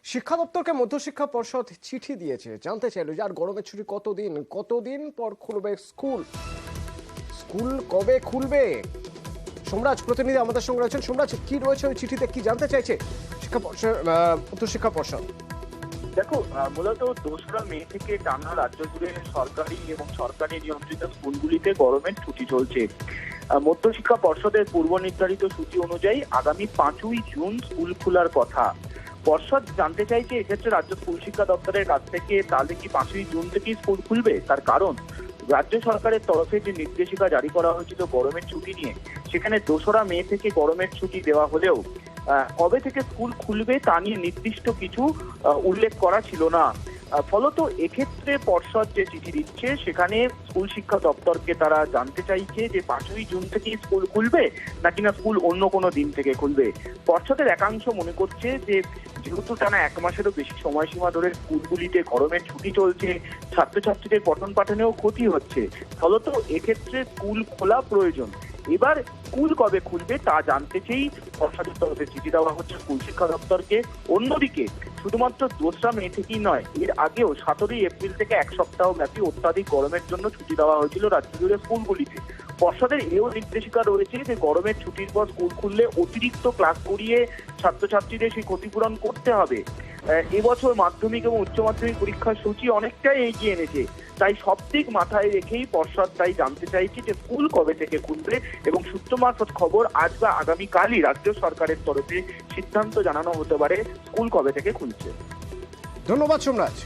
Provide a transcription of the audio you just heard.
শিক্ষা দপ্তরকে মধ্যশিক্ষা পর্ষদ চিঠি দিয়েছে, জানতে চাইল যে আর গরমের ছুটি কতদিন পর খুলবে স্কুল, স্কুল কবে খুলবে। সোমরাজ প্রতিনিধি আমাদের সঙ্গে রয়েছেন। সোমরাজ, কি রয়েছে ওই চিঠিতে, কি জানতে চাইছে শিক্ষা পর্ষদ, মধ্যশিক্ষা পর্ষদ? দেখো, মূলত 2রা মে থেকে টানা রাজ্য জুড়ে সরকারি এবং সরকারি নিয়ন্ত্রিত স্কুলগুলিতে গরমের ছুটি চলছে। মধ্যশিক্ষা পর্ষদের পূর্ব নির্ধারিত সূচি অনুযায়ী আগামী 5ই জুন স্কুল খোলার কথা। পর্ষদ জানতে চাইছে এক্ষেত্রে রাজ্য স্কুল শিক্ষা দপ্তরের কাছ থেকে, তাহলে কি 5ই জুন থেকেই স্কুল খুলবে? তার কারণ, রাজ্য সরকারের তরফে যে নির্দেশিকা জারি করা হয়েছিল গরমের ছুটি নিয়ে, সেখানে 2রা মে থেকে গরমের ছুটি দেওয়া হলেও কবে থেকে স্কুল খুলবে তা নিয়ে নির্দিষ্ট কিছু উল্লেখ করা ছিল না। ফলত এক্ষেত্রে পর্ষদ যে চিঠি দিচ্ছে, সেখানে স্কুল শিক্ষা দপ্তরকে তারা জানতে চাইছে যে 5ই জুন থেকে স্কুল খুলবে নাকি না স্কুল অন্য কোনো দিন থেকে খুলবে। পর্ষদের একাংশ মনে করছে যে যেহেতু টানা 1 মাসেরও বেশি সময়সীমা ধরে স্কুলগুলিতে গরমের ছুটি চলছে, ছাত্রছাত্রীদের পঠন পাঠনেও ক্ষতি হচ্ছে, ফলত এক্ষেত্রে স্কুল খোলা প্রয়োজন। এবার স্কুল কবে খুলবে তা জানতে চেয়েই পর্ষদের তরফে চিঠি দেওয়া হচ্ছে স্কুল শিক্ষা দপ্তরকে। অন্যদিকে শুধুমাত্র 2রা মে থেকেই নয়, এর আগেও 17ই এপ্রিল থেকে 1 সপ্তাহ ব্যাপী অত্যাধিক গরমের জন্য ছুটি দেওয়া হয়েছিল রাজ্য জুড়ে স্কুলগুলিতে। পর্ষদের এও নির্দেশিকা রয়েছে যে গরমের ছুটির পর স্কুল খুললে অতিরিক্ত ক্লাস করিয়ে ছাত্রছাত্রীদের সেই ক্ষতিপূরণ করতে হবে। এবছর মাধ্যমিক এবং উচ্চ মাধ্যমিক পরীক্ষার সূচি অনেকটাই এগিয়ে এনেছে, তাই সব দিক মাথায় রেখেই পর্ষদ তাই জানতে চাইছে যে স্কুল কবে থেকে খুলবে, এবং সূত্র মারফত খবর আজ বা আগামীকালই রাজ্য সরকারের তরফে সিদ্ধান্ত জানানো হতে পারে স্কুল কবে থেকে খুলছে। ধন্যবাদ সোমরাজ।